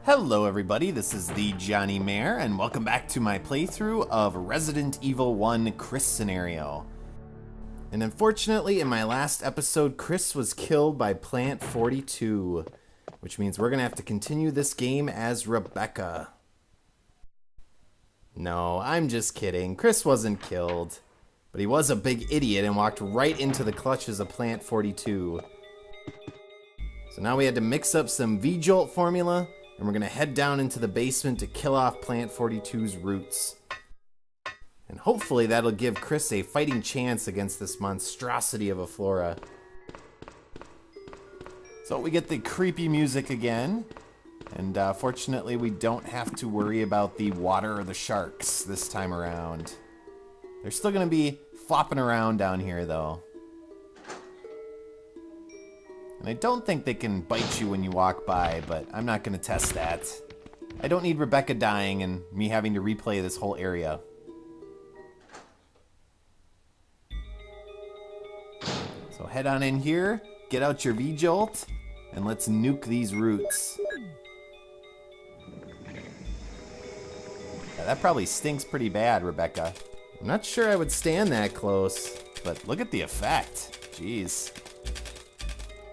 Hello everybody, this is thejonnymar, and welcome back to my playthrough of Resident Evil 1 Chris scenario. And unfortunately, in my last episode, Chris was killed by Plant 42, which means we're gonna have to continue this game as Rebecca. No, I'm just kidding. Chris wasn't killed, but he was a big idiot and walked right into the clutches of Plant 42. So now we had to mix up some V-Jolt formula, and we're gonna head down into the basement to kill off Plant 42's roots. And hopefully that'll give Chris a fighting chance against this monstrosity of a flora. So we get the creepy music again, and fortunately we don't have to worry about the water or the sharks this time around. They're still gonna be flopping around down here though. And I don't think they can bite you when you walk by, but I'm not going to test that. I don't need Rebecca dying and me having to replay this whole area. So head on in here, get out your V-Jolt, and let's nuke these roots. Yeah, that probably stinks pretty bad, Rebecca. I'm not sure I would stand that close, but look at the effect. Jeez.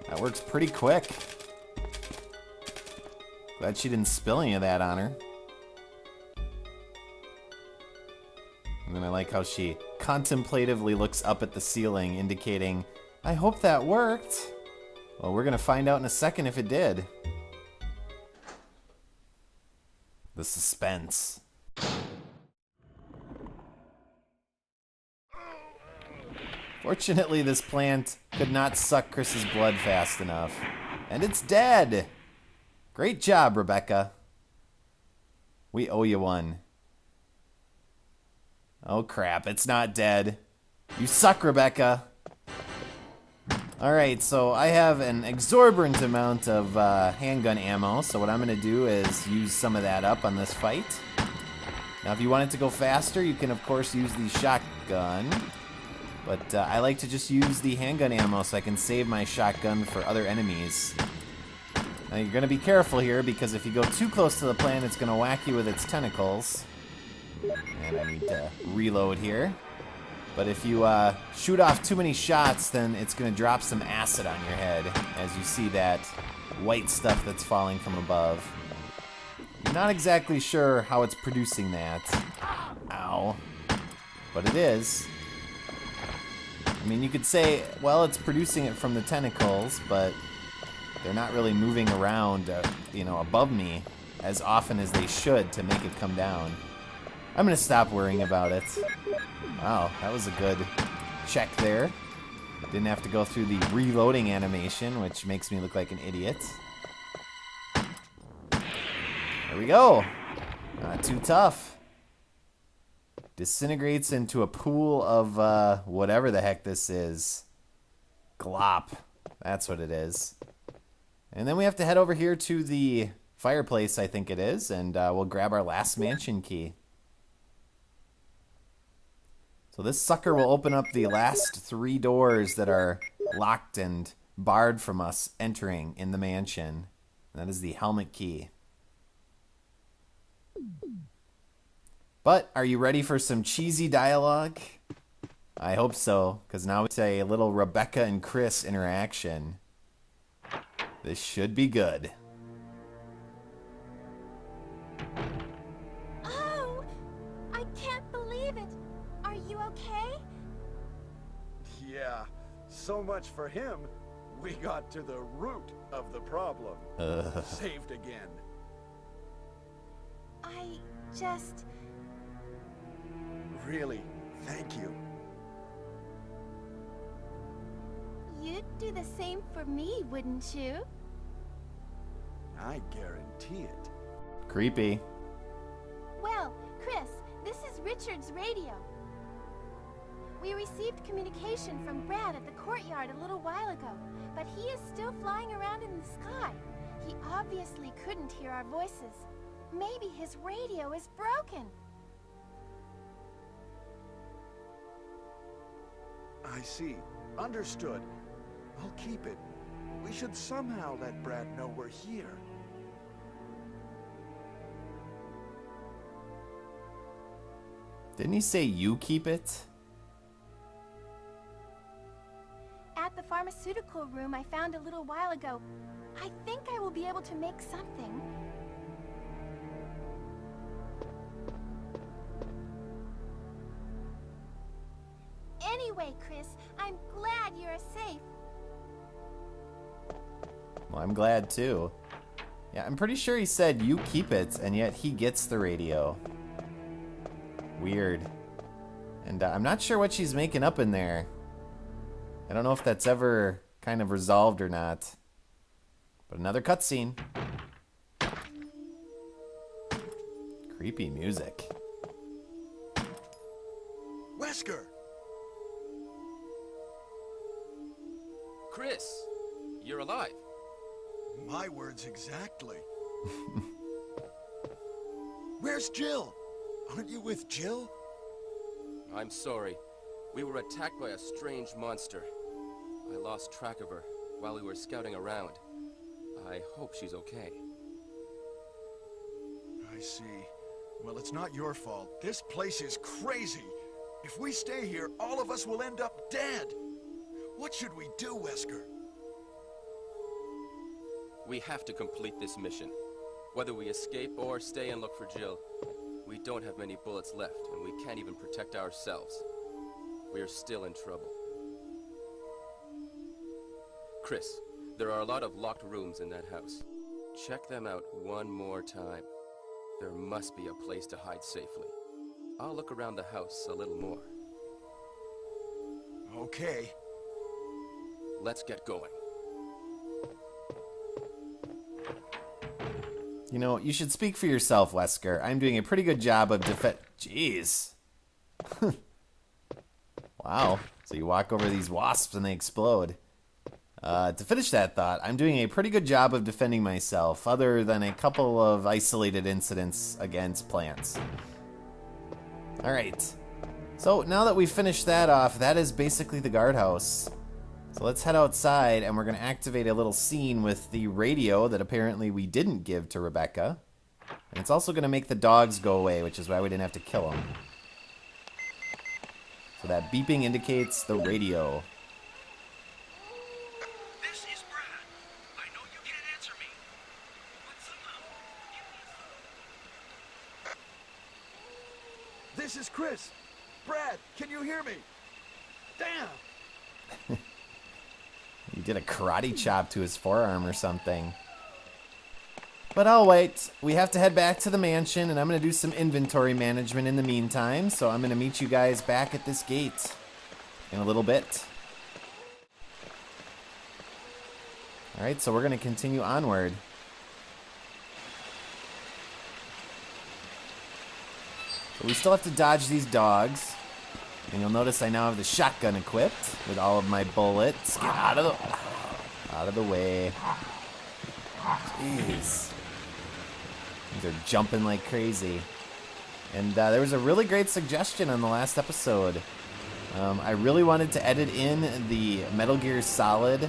That works pretty quick. Glad she didn't spill any of that on her. And then I like how she contemplatively looks up at the ceiling, indicating, I hope that worked. Well, we're gonna find out in a second if it did. The suspense. Fortunately, this plant could not suck Chris's blood fast enough. And it's dead! Great job, Rebecca. We owe you one. Oh crap, it's not dead. You suck, Rebecca. Alright, so I have an exorbitant amount of handgun ammo, so what I'm gonna do is use some of that up on this fight. Now, if you want it to go faster, you can of course use the shotgun. But I like to just use the handgun ammo so I can save my shotgun for other enemies. Now you're gonna be careful here because if you go too close to the plant, it's gonna whack you with its tentacles. And I need to reload here. But if you shoot off too many shots, then it's gonna drop some acid on your head as you see that white stuff that's falling from above. Not exactly sure how it's producing that. Ow. But it is. I mean, you could say, well, it's producing it from the tentacles, but they're not really moving around, above me as often as they should to make it come down. I'm gonna stop worrying about it. Wow, that was a good check there. Didn't have to go through the reloading animation, which makes me look like an idiot. There we go. Not too tough. Disintegrates into a pool of whatever the heck this is. Glop. That's what it is. And then we have to head over here to the fireplace, I think it is, and we'll grab our last mansion key. So this sucker will open up the last 3 doors that are locked and barred from us entering in the mansion. And that is the helmet key. But are you ready for some cheesy dialogue? I hope so, because now it's a little Rebecca and Chris interaction. This should be good. Oh, I can't believe it. Are you okay? Yeah, so much for him. We got to the root of the problem. Saved again. I just... Really, thank you. You'd do the same for me, wouldn't you? I guarantee it. Creepy. Well, Chris, this is Richard's radio. We received communication from Brad at the courtyard a little while ago, but he is still flying around in the sky. He obviously couldn't hear our voices. Maybe his radio is broken. I see. Understood. I'll keep it. We should somehow let Brad know we're here. Didn't he say you keep it? At the pharmaceutical room I found a little while ago. I think I will be able to make something. Anyway, Chris, I'm glad you're safe. Well, I'm glad too. Yeah, I'm pretty sure he said you keep it, and yet he gets the radio. Weird. And I'm not sure what she's making up in there. I don't know if that's ever kind of resolved or not. But another cutscene. Creepy music. Wesker! Chris, you're alive. My words exactly. Where's Jill? Aren't you with Jill? I'm sorry. We were attacked by a strange monster. I lost track of her while we were scouting around. I hope she's okay. I see. Well, it's not your fault. This place is crazy. If we stay here, all of us will end up dead. What should we do, Wesker? We have to complete this mission. Whether we escape or stay and look for Jill, we don't have many bullets left, and we can't even protect ourselves. We are still in trouble. Chris, there are a lot of locked rooms in that house. Check them out one more time. There must be a place to hide safely. I'll look around the house a little more. Okay. Let's get going. You know, you should speak for yourself, Wesker. I'm doing a pretty good job of Jeez. Wow. So you walk over these wasps and they explode. To finish that thought, I'm doing a pretty good job of defending myself, other than a couple of isolated incidents against plants. Alright. So now that we've finished that off, that is basically the guardhouse. So let's head outside, and we're going to activate a little scene with the radio that apparently we didn't give to Rebecca. And it's also going to make the dogs go away, which is why we didn't have to kill them. So that beeping indicates the radio. This is Brad. I know you can't answer me, but somehow give me a This is Chris. Brad, can you hear me? Damn! He did a karate chop to his forearm or something. But I'll wait. We have to head back to the mansion, and I'm going to do some inventory management in the meantime. So I'm going to meet you guys back at this gate in a little bit. Alright, so we're going to continue onward. So we still have to dodge these dogs. And you'll notice I now have the shotgun equipped with all of my bullets. Get out of the way. Jeez. These are jumping like crazy. And there was a really great suggestion on the last episode. I really wanted to edit in the Metal Gear Solid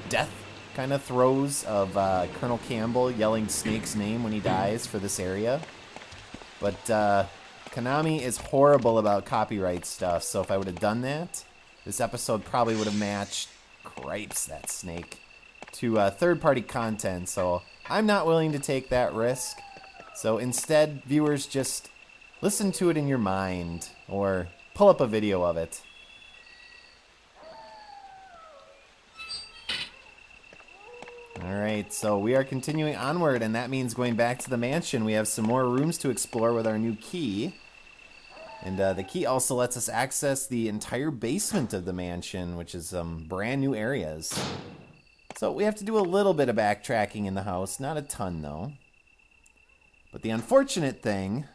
death kind of throws of Colonel Campbell yelling Snake's name when he dies for this area. But Konami is horrible about copyright stuff, so if I would have done that, this episode probably would have matched, cripes, that snake, to third-party content, so I'm not willing to take that risk. So instead, viewers, just listen to it in your mind, or pull up a video of it. Alright, so we are continuing onward, and that means going back to the mansion. We have some more rooms to explore with our new key. And the key also lets us access the entire basement of the mansion, which is some brand new areas. So we have to do a little bit of backtracking in the house, not a ton though. But the unfortunate thing,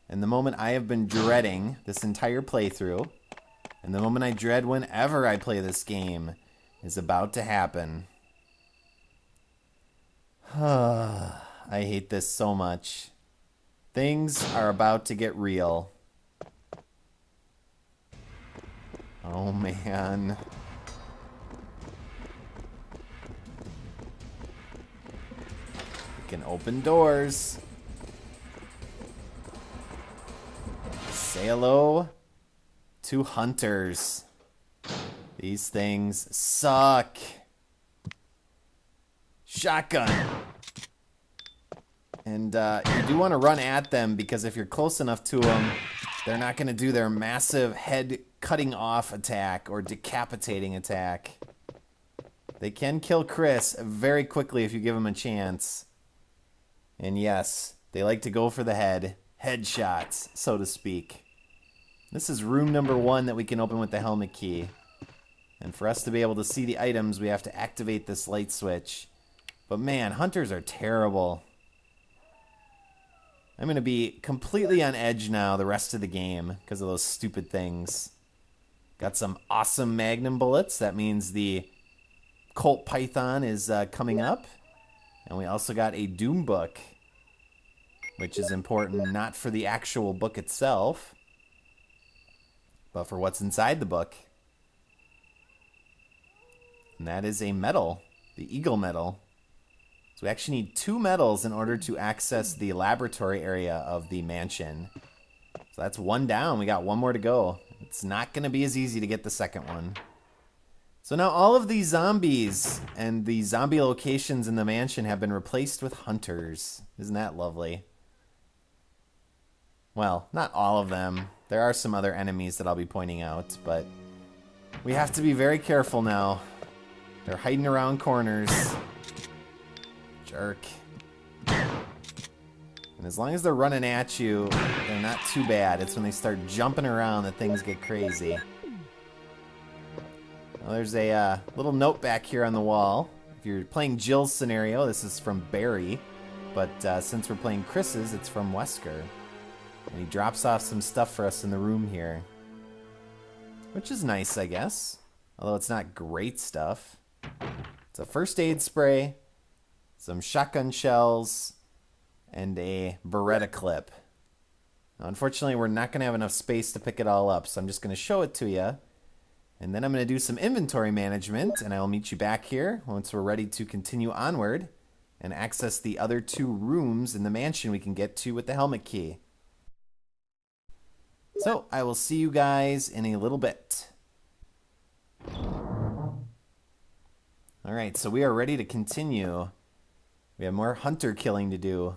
and the moment I have been dreading this entire playthrough, and the moment I dread whenever I play this game, is about to happen. I hate this so much. Things are about to get real. Oh man. We can open doors. Say hello to hunters. These things suck. Shotgun. And you do want to run at them because if you're close enough to them, they're not going to do their massive head cutting off attack or decapitating attack. They can kill Chris very quickly if you give them a chance. And yes, they like to go for the head. Headshots, so to speak. This is room number 1 that we can open with the helmet key. And for us to be able to see the items, we have to activate this light switch. But man, hunters are terrible. I'm going to be completely on edge now the rest of the game because of those stupid things. Got some awesome magnum bullets. That means the Colt Python is coming up. And we also got a Doom book, which is important not for the actual book itself, but for what's inside the book. And that is a medal, the Eagle medal. So we actually need 2 medals in order to access the laboratory area of the mansion. So that's 1 down. We got 1 more to go. It's not going to be as easy to get the second one. So now all of these zombies and the zombie locations in the mansion have been replaced with hunters. Isn't that lovely? Well, not all of them. There are some other enemies that I'll be pointing out, but we have to be very careful now. They're hiding around corners. Jerk. And as long as they're running at you, they're not too bad. It's when they start jumping around that things get crazy. Well, there's a little note back here on the wall. If you're playing Jill's scenario, this is from Barry. But since we're playing Chris's, it's from Wesker. And he drops off some stuff for us in the room here. Which is nice, I guess. Although it's not great stuff. It's a first aid spray, some shotgun shells, and a Beretta clip. Now, unfortunately, we're not going to have enough space to pick it all up, so I'm just going to show it to you. And then I'm going to do some inventory management, and I'll meet you back here once we're ready to continue onward and access the other 2 rooms in the mansion we can get to with the helmet key. So, I will see you guys in a little bit. Alright, so we are ready to continue. We have more hunter killing to do.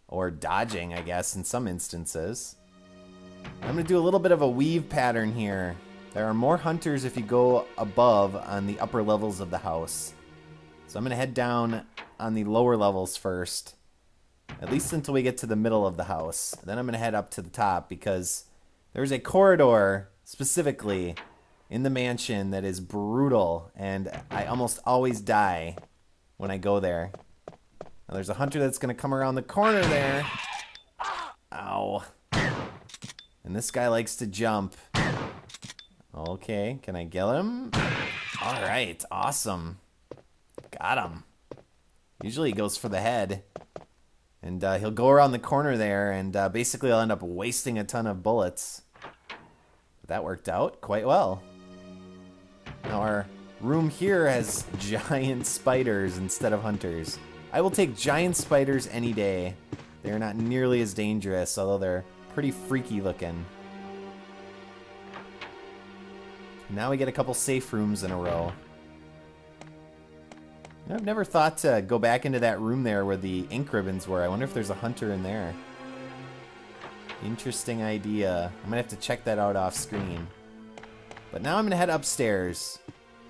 Or dodging, I guess, in some instances. I'm going to do a little bit of a weave pattern here. There are more hunters if you go above on the upper levels of the house. So I'm going to head down on the lower levels first. At least until we get to the middle of the house. Then I'm going to head up to the top because there's a corridor specifically in the mansion that is brutal. And I almost always die when I go there. Now there's a hunter that's going to come around the corner there. Ow. And this guy likes to jump. Okay, can I get him? Alright, awesome. Got him. Usually he goes for the head. And he'll go around the corner there, and basically I'll end up wasting a ton of bullets. But that worked out quite well. Now our room here has giant spiders instead of hunters. I will take giant spiders any day. They're not nearly as dangerous, although they're pretty freaky looking. Now we get a couple safe rooms in a row. You know, I've never thought to go back into that room there where the ink ribbons were. I wonder if there's a hunter in there. Interesting idea. I'm going to have to check that out off screen. But now I'm going to head upstairs.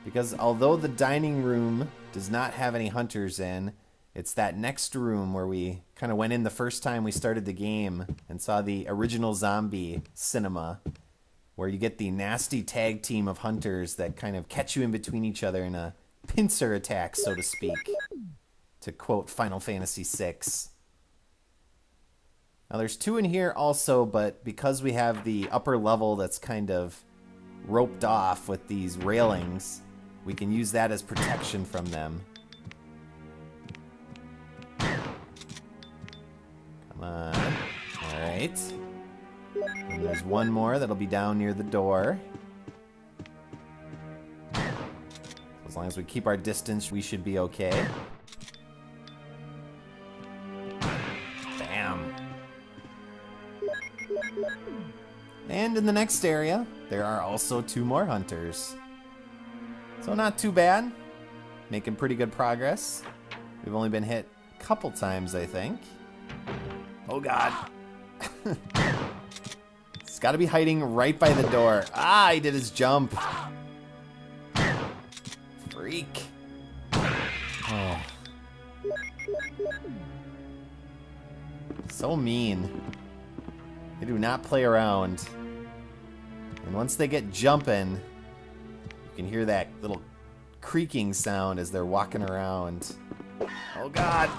Because although the dining room does not have any hunters in, it's that next room where we kind of went in the first time we started the game and saw the original zombie cinema, where you get the nasty tag team of hunters that kind of catch you in between each other in a pincer attack, so to speak, to quote Final Fantasy VI. Now there's 2 in here also, but because we have the upper level that's kind of roped off with these railings, we can use that as protection from them. Come on. Alright. And there's 1 more that'll be down near the door. As long as we keep our distance, we should be okay. Bam. And in the next area, there are also 2 more hunters. So not too bad. Making pretty good progress. We've only been hit a couple times, I think. Oh god. He's got to be hiding right by the door. Ah, he did his jump. Freak. Oh. So mean. They do not play around. And once they get jumping, you can hear that little creaking sound as they're walking around. Oh god.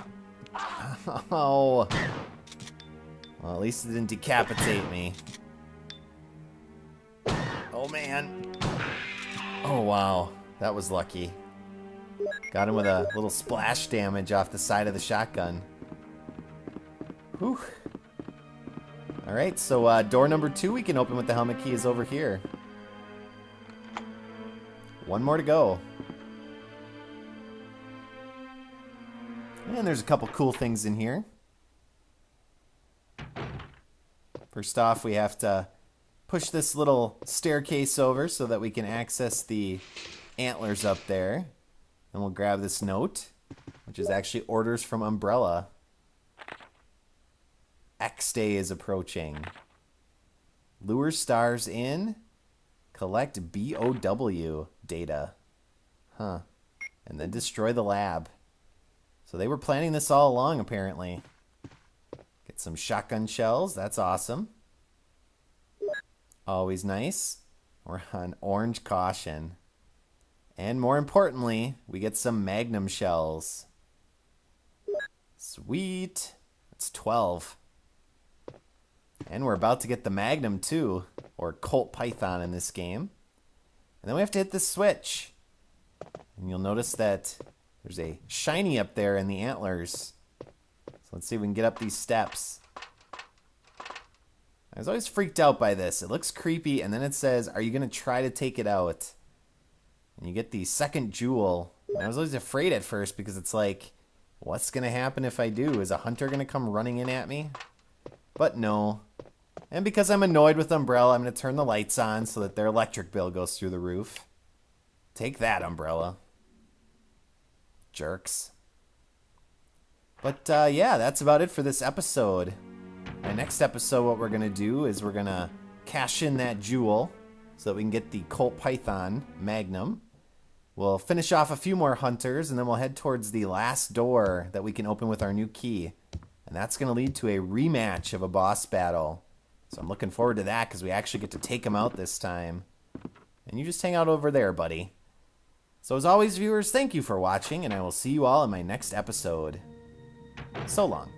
Oh. Well, at least it didn't decapitate me. Oh man. Oh wow. That was lucky. Got him with a little splash damage off the side of the shotgun. Whew. Alright, so door number 2 we can open with the helmet key is over here. 1 more to go. And there's a couple cool things in here. First off, we have to push this little staircase over so that we can access the antlers up there. And we'll grab this note, which is actually orders from Umbrella. X-Day is approaching. Lure stars in. Collect BOW data. Huh. And then destroy the lab. So they were planning this all along, apparently. Get some shotgun shells. That's awesome. Always nice. We're on orange caution. And more importantly, we get some magnum shells. Sweet. That's 12. And we're about to get the magnum too, or Colt Python in this game. And then we have to hit the switch. And you'll notice that there's a shiny up there in the antlers. So let's see if we can get up these steps. I was always freaked out by this. It looks creepy, and then it says, are you going to try to take it out? And you get the second jewel. And I was always afraid at first because it's like, what's going to happen if I do? Is a hunter going to come running in at me? But no. And because I'm annoyed with Umbrella, I'm going to turn the lights on so that their electric bill goes through the roof. Take that, Umbrella. Jerks. But yeah, that's about it for this episode. My next episode, what we're going to do is we're going to cash in that jewel so that we can get the Colt Python Magnum. We'll finish off a few more hunters, and then we'll head towards the last door that we can open with our new key. And that's going to lead to a rematch of a boss battle. So I'm looking forward to that because we actually get to take him out this time. And you just hang out over there, buddy. So as always, viewers, thank you for watching, and I will see you all in my next episode. So long.